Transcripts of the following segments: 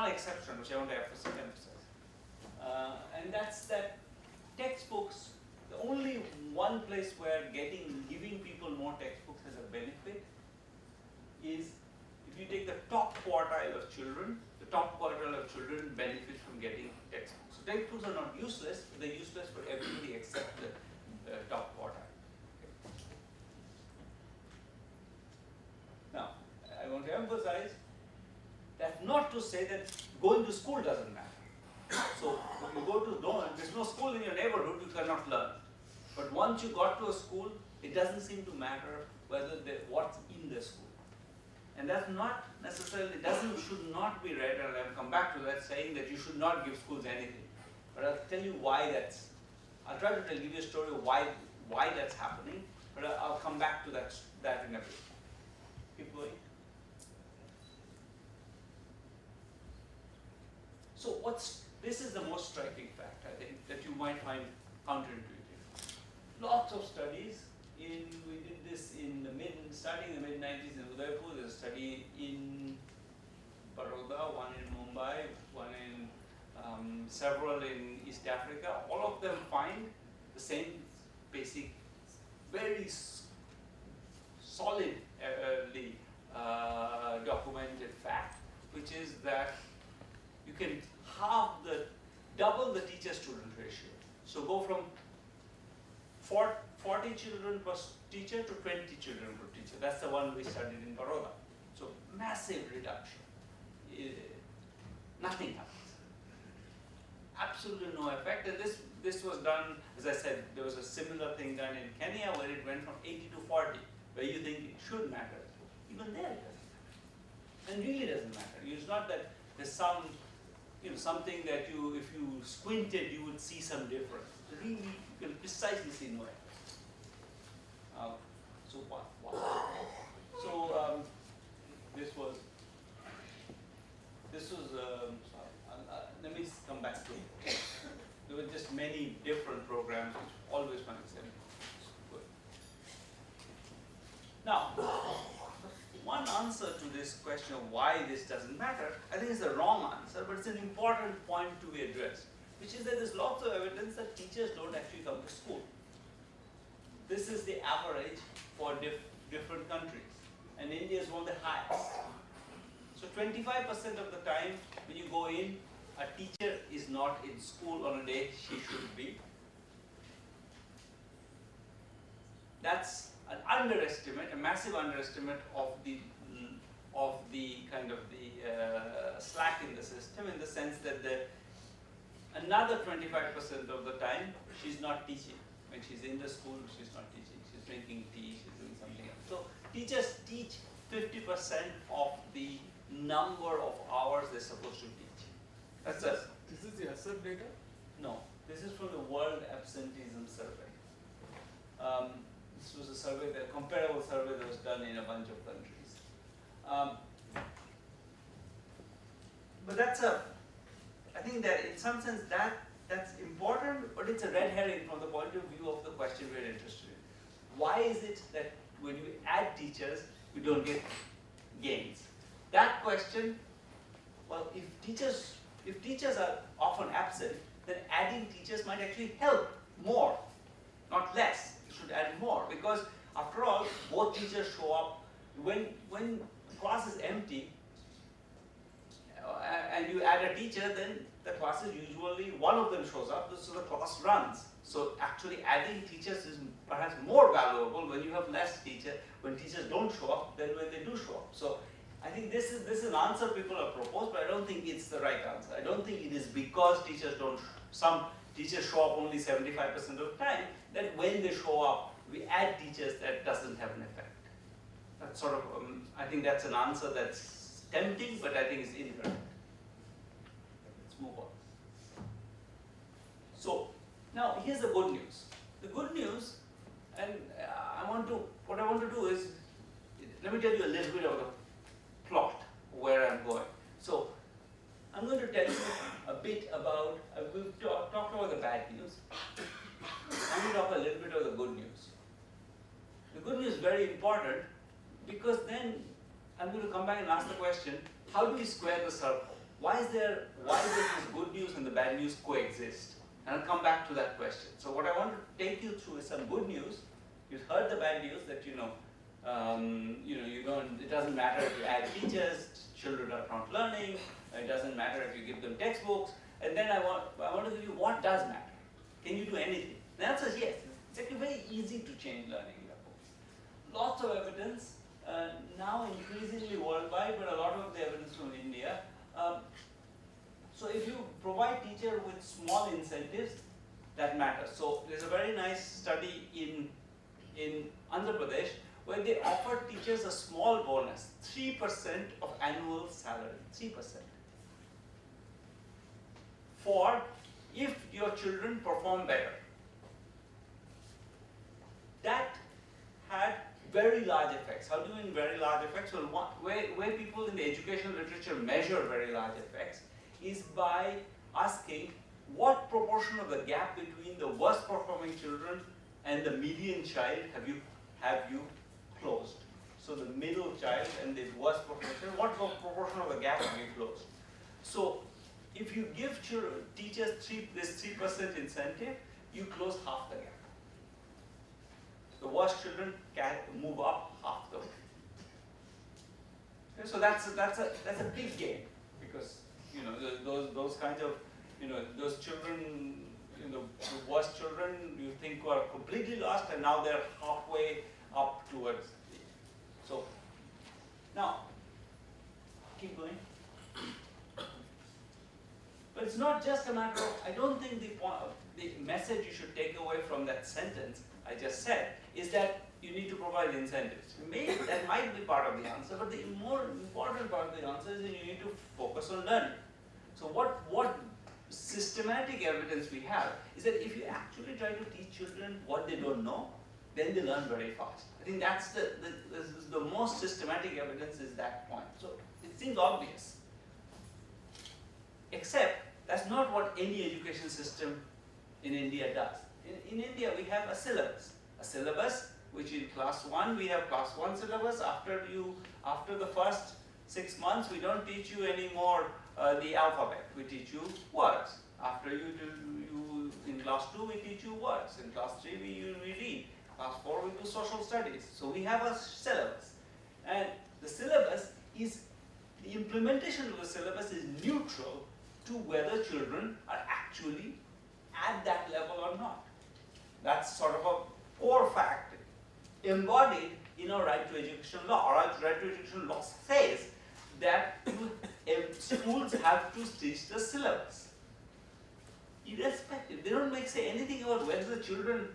exception which I want to emphasize. And that's that textbooks, the only one place where giving people more textbooks has a benefit is if you take the top quartile of children, the top quartile of children benefit from getting textbooks. So textbooks are not useless, but they're useless for everybody except the top quartile. Okay. Now, I want to emphasize that's not to say that going to school doesn't matter. So if you go to, there's no school in your neighborhood, you cannot learn. But once you got to a school, it doesn't seem to matter what's in the school. And that's not necessarily, should not be read, and I'll come back to that, saying that you should not give schools anything. But I'll tell you why I'll try to give you a story of why that's happening, but I'll come back to that in a bit. Keep going. So this is the most striking fact, I think, that you might find counterintuitive. Lots of studies, we did this starting in the mid-90s in Udaipur. There's a study in Baroda, one in Mumbai, one in several in East Africa. All of them find the same basic, very solidly documented fact, which is that you can double the teacher-student ratio. So go from 40 children per teacher to 20 children per teacher. That's the one we studied in Baroda. So massive reduction. Nothing happens. Absolutely no effect. And this was done, as I said, there was a similar thing done in Kenya where it went from 80 to 40, where you think it should matter. Even there it doesn't matter. And really doesn't matter. It's not that there's something that if you squinted, you would see some difference. Really, you can precisely see no effect. So what? So this was. Let me come back to it. There were just many different programs which always find the same. Good. Now, one answer to this question of why this doesn't matter, I think is the wrong answer, but it's an important point to be addressed, which is that there's lots of evidence that teachers don't actually come to school. This is the average for different countries, and India is one of the highest. So 25% of the time when you go in, a teacher is not in school on a day she should be. That's an underestimate, a massive underestimate of the kind of the slack in the system, in the sense that another 25% of the time she's not teaching. When she's in the school, she's not teaching. She's drinking tea, she's doing something else. So teachers teach 50% of the number of hours they're supposed to teach. This is the ASEP data? No, this is from the World Absenteeism Survey. This was a survey, a comparable survey that was done in a bunch of countries. But I think that in some sense that's important, but it's a red herring from the point of view of the question we're interested in. Why is it that when you add teachers, we don't get gains? That question, well, if teachers are often absent, then adding teachers might actually help more, not less. You should add more, because after all, both teachers show up. When class is empty and you add a teacher, then the class is usually one of them shows up, so the class runs. So actually adding teachers is perhaps more valuable when you have less teachers, when teachers don't show up than when they do show up. So I think this is an answer people have proposed, but I don't think it's the right answer. I don't think it is because some teachers show up only 75% of the time, that when they show up, we add teachers, that doesn't have an effect. That's sort of, I think that's an answer that's tempting, but I think it's incorrect. Let's move on. So, now here's the good news. The good news, and what I want to do is, let me tell you a little bit of the plot where I'm going. So, I'm going to tell you a bit about, we've talked about the bad news. I'm going to talk a little bit about the good news. The good news is very important, because then I'm going to come back and ask the question, how do we square the circle? why does this good news and the bad news coexist? And I'll come back to that question. So what I want to take you through is some good news. You've heard the bad news that it doesn't matter if you add teachers, children are not learning. It doesn't matter if you give them textbooks. And then I want to give you what does matter. Can you do anything? The answer is yes. It's actually very easy to change learning levels. Lots of evidence, now increasingly worldwide, but a lot of the evidence from India. So if you provide teacher with small incentives, that matters. So there's a very nice study in Andhra Pradesh where they offer teachers a small bonus, 3% of annual salary, 3%. For if your children perform better. That had very large effects. How do you mean very large effects? Well, where people in the educational literature measure very large effects is by asking what proportion of the gap between the worst performing children and the median child have you closed. So the middle child and the worst performing child, what proportion of the gap have you closed? So if you give teachers this 3% incentive, you close half the gap. The worst children can move up half the way. Okay, so that's a big gain, because those kinds of those children, the worst children you think were completely lost, and now they're halfway up towards. So now keep going. But it's not just a matter of, I don't think the message you should take away from that sentence I just said is that you need to provide incentives. Maybe that might be part of the answer, but the more important part of the answer is that you need to focus on learning. So what systematic evidence we have is that if you actually try to teach children what they don't know, then they learn very fast. I think that's the most systematic evidence is that point. So it seems obvious. Except that's not what any education system in India does. In India we have a syllabus. A syllabus which in class 1 we have class 1 syllabus. After the first 6 months we don't teach you anymore the alphabet. We teach you words. After in class 2 we teach you words. In class 3 we read. Class 4 we do social studies. So we have a syllabus. And the syllabus is, the implementation of the syllabus is neutral to whether children are actually at that level or not. That's sort of a core fact embodied in our right to education law. Our right to education law says that schools have to teach the syllabus. Irrespective, they don't say anything about whether the children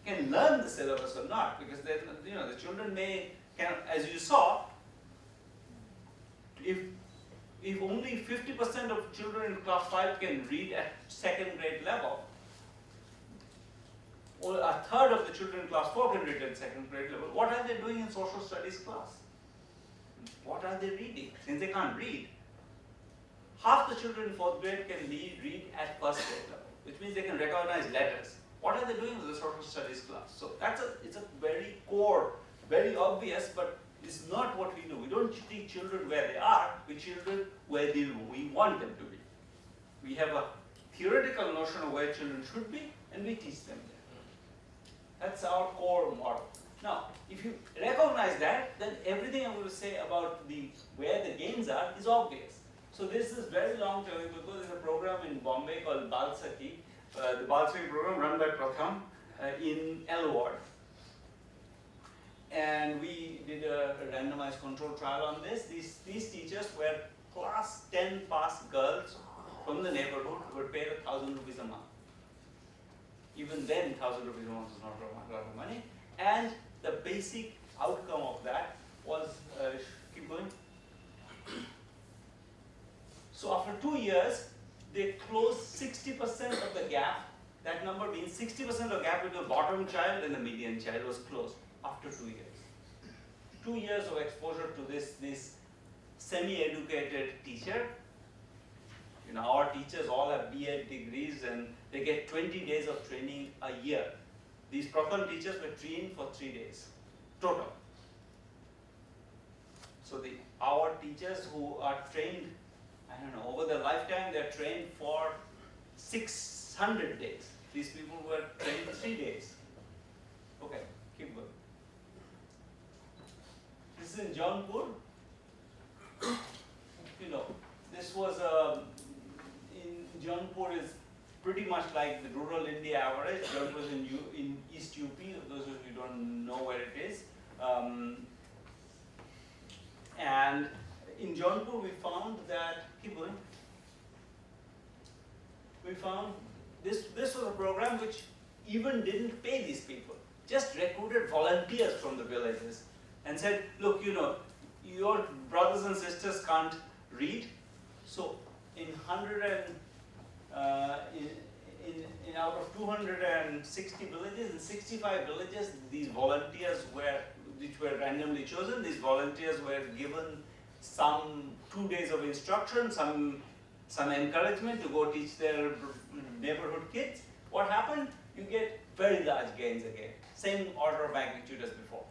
can learn the syllabus or not, because then the children can, as you saw, if only 50% of children in class 5 can read at second grade level, or a third of the children in class 4 can read at second grade level, what are they doing in social studies class? What are they reading? Since they can't read, half the children in 4th grade can read at first grade level, which means they can recognize letters. What are they doing with the social studies class? So it's a very core, very obvious, but it's not what we do. We don't teach children where they are, we teach children where we want them to be. We have a theoretical notion of where children should be, and we teach them there. That's our core model. Now, if you recognize that, then everything I'm going to say about where the gains are is obvious. So this is very long term ago. There's a program in Bombay called Bal Saki, the Bal Saki program run by Pratham in L Ward. And we did a randomized control trial on this. These teachers were class 10 pass girls from the neighborhood who were paid 1,000 rupees a month. Even then, 1,000 rupees a month is not a lot of money. And the basic outcome of that was, keep going. So after 2 years, they closed 60% of the gap. That number means 60% of the gap between the bottom child and the median child was closed after 2 years. 2 years of exposure to this semi-educated teacher. Our teachers all have B.Ed degrees and they get 20 days of training a year. These Pratham teachers were trained for 3 days, total. So our teachers who are trained I don't know, over their lifetime they're trained for 600 days. These people were trained 3 days. Okay, keep going. This is in Jaunpur. You know, this was in Jaunpur is pretty much like the rural India average. Jaunpur is in East UP. Those of you who don't know where it is. And in Jaunpur, we found that, keep going. We found this was a program which even didn't pay these people, just recruited volunteers from the villages and said, look, you know, your brothers and sisters can't read, so in out of 260 villages, in 65 villages, these volunteers which were randomly chosen, these volunteers were given some 2 days of instruction, some encouragement to go teach their neighborhood kids. What happened? You get very large gains again, same order of magnitude as before.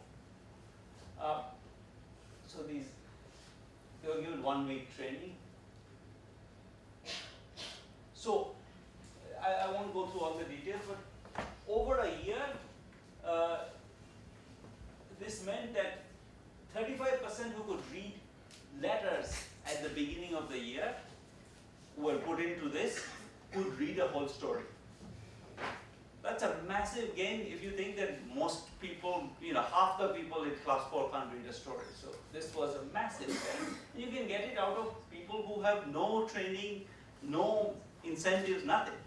So they were given 1 week training. So I won't go through all the details, but over a year, this meant that 35% who could read letters at the beginning of the year were put into this, could read a whole story. That's a massive gain if you think that most people, you know, half the people in class 4 can't read a story. So this was a massive gain. You can get it out of people who have no training, no incentives, nothing.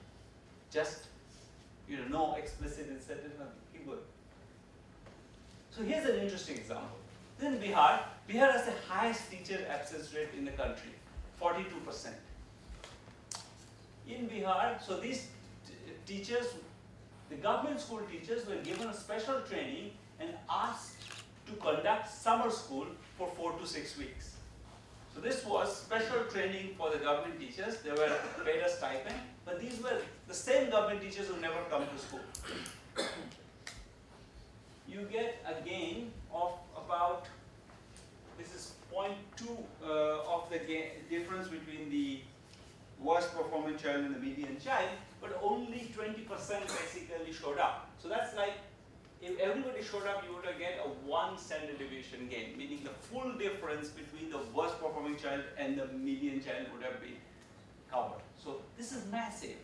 Just, you know, no explicit incentives, nothing. Keep going. So here's an interesting example. Then Bihar has the highest teacher absence rate in the country, 42%. In Bihar, so these teachers, the government school teachers were given a special training and asked to conduct summer school for 4 to 6 weeks. So this was special training for the government teachers. They were paid a stipend, but these were the same government teachers who never come to school. You get a gain of about, this is 0.2 of the difference between the worst performing child and the median child, but only 20% basically showed up. So that's like, if everybody showed up, you would get a 1 standard deviation gain, meaning the full difference between the worst performing child and the median child would have been covered. So this is massive.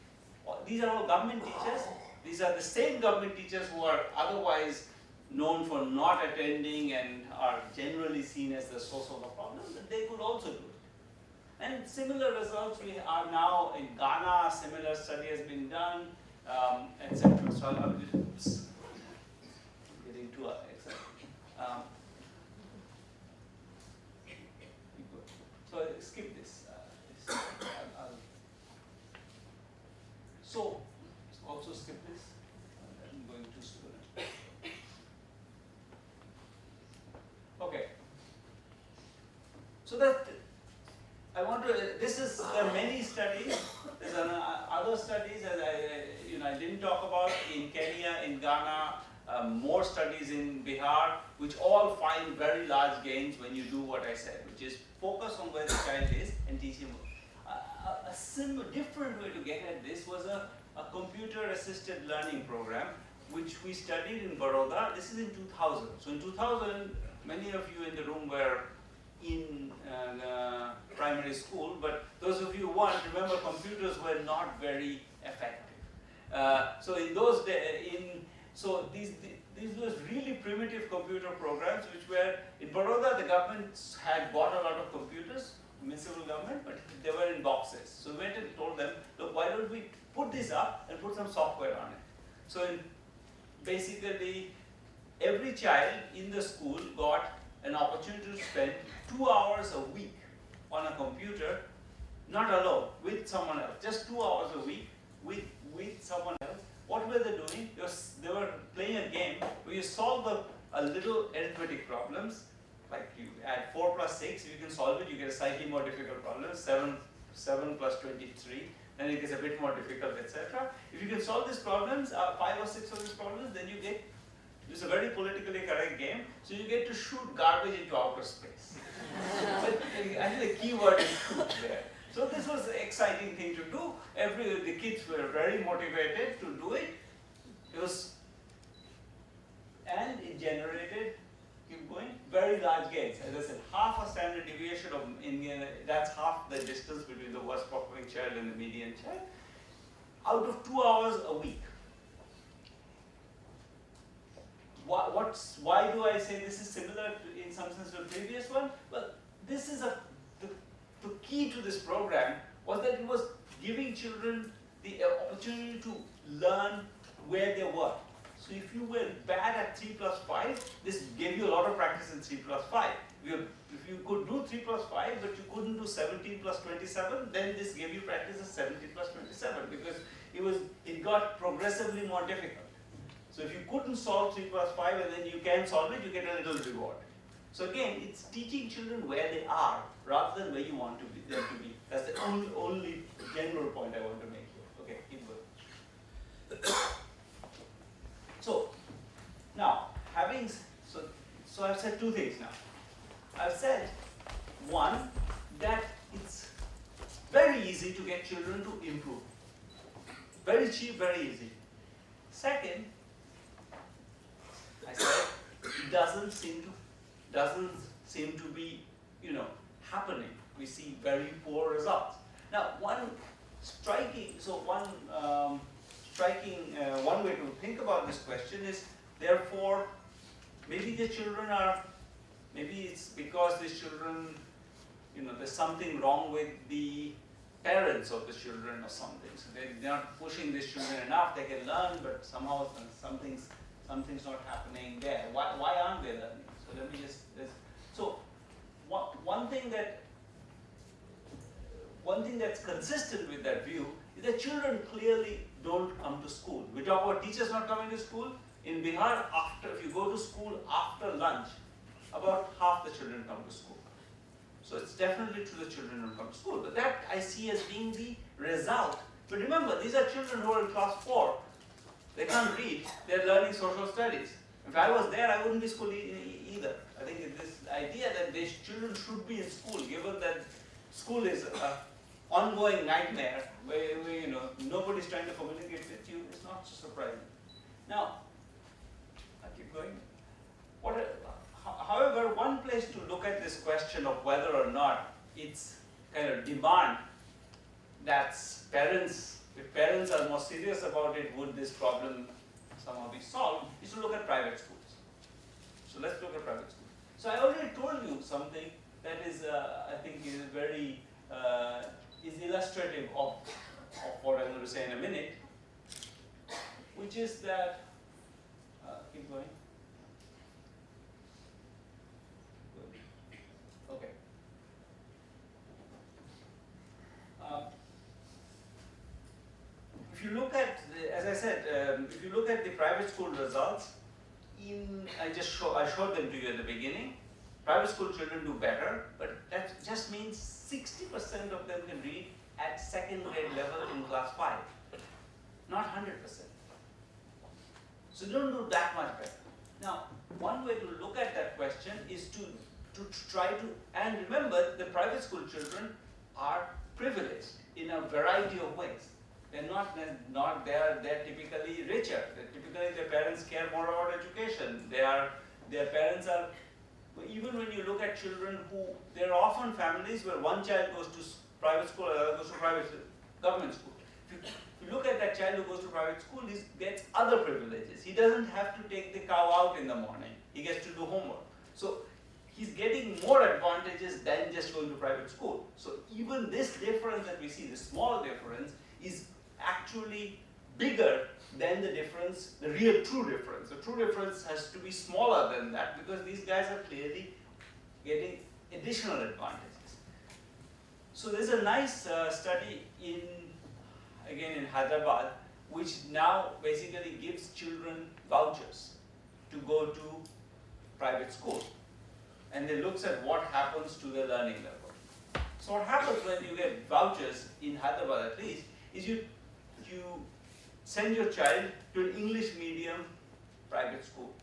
These are all government teachers. These are the same government teachers who are otherwise known for not attending and are generally seen as the source of the problem, but they could also do it. And similar results we are now in Ghana, similar study has been done, etc. So I'll just, getting too excited. So I'll skip this. So also skip this. I'm going too slow. Okay. So that I want to. This is there are many studies. There's other studies as I didn't talk about in Kenya, in Ghana, more studies in Bihar, which all find very large gains when you do what I said, which is focus on where the child is and teach him. A different way to get at this was a computer-assisted learning program, which we studied in Baroda. This is in 2000. So in 2000, many of you in the room were in primary school, but those of you who weren't, remember computers were not very effective. So in those days, these were really primitive computer programs, which were in Baroda. The government had bought a lot of computers, municipal government, but they were in boxes. So we went and told them, look, why don't we put this up and put some software on it? So basically, every child in the school got an opportunity to spend 2 hours a week on a computer, not alone, with someone else, just 2 hours a week with someone else. What were they doing? They were playing a game where you solve a little arithmetic problems, like you add 4 plus 6, if you can solve it, you get a slightly more difficult problem, 7 plus 23, then it gets a bit more difficult, etc. If you can solve these problems, 5 or 6 of these problems, then you get, it's a very politically correct game, so you get to shoot garbage into outer space. But actually the key word is shoot there. So this was an exciting thing to do. The kids were very motivated to do it. And it generated, keep going, very large gains. As I said, half a standard deviation of Indian, that's half the distance between the worst performing child and the median child, out of 2 hours a week. Why do I say this is similar in some sense to the previous one? Well, this is the key to this program was that it was giving children the opportunity to learn where they were. So if you were bad at 3 plus 5, this gave you a lot of practice in 3 plus 5. If you could do 3 plus 5, but you couldn't do 17 plus 27, then this gave you practice as 17 plus 27 because it got progressively more difficult. So if you couldn't solve 3 plus 5 and then you can solve it, you get a little reward. So again, it's teaching children where they are rather than where you want them to be. That's the only general point I want to make here. Okay, keep going. So now, so I've said two things now. I've said, one, that it's very easy to get children to improve. Very cheap, very easy. Second, I said, it doesn't seem to be, happening. We see very poor results. Now, one way to think about this question is, therefore, maybe it's because these children, there's something wrong with the parents of the children or something. So they're not pushing these children enough. They can learn, but somehow something's not happening there. Why aren't they learning? So let me so one thing that's consistent with that view is that children clearly don't come to school. We talk about teachers not coming to school. In Bihar, if you go to school after lunch, about half the children come to school. So it's definitely true that children don't come to school. But that I see as being the result. But remember, these are children who are in class 4. They can't read. They're learning social studies. If I was there, I wouldn't be school either. I think this idea that these children should be in school, given that school is an ongoing nightmare where nobody's trying to communicate with you, is not so surprising. Now, I keep going. However, one place to look at this question of whether or not it's kind of demand that's if parents are more serious about it, would this problem somehow be solved, is to look at private schools. So let's look at private schools. So I already told you something that is, I think, is very is illustrative of what I'm going to say in a minute, which is that, keep going. Okay. If you look at, as I said, if you look at the private school results, I showed them to you at the beginning. Private school children do better, but that just means 60% of them can read at second grade level in class 5, not 100%. So they don't do that much better. Now, one way to look at that question is to try to, and remember, the private school children are privileged in a variety of ways. They're typically richer. Typically, their parents care more about education. Their parents are, even when you look at children there are often families where one child goes to private school, another goes to government school. If you look at that child who goes to private school, he gets other privileges. He doesn't have to take the cow out in the morning. He gets to do homework. So he's getting more advantages than just going to private school. So even this difference that we see, the small difference, is actually bigger than the difference, the real true difference. The true difference has to be smaller than that because these guys are clearly getting additional advantages. So there's a nice study again in Hyderabad, which now basically gives children vouchers to go to private school. And it looks at what happens to their learning level. So what happens when you get vouchers, in Hyderabad at least, is you send your child to an English medium private school.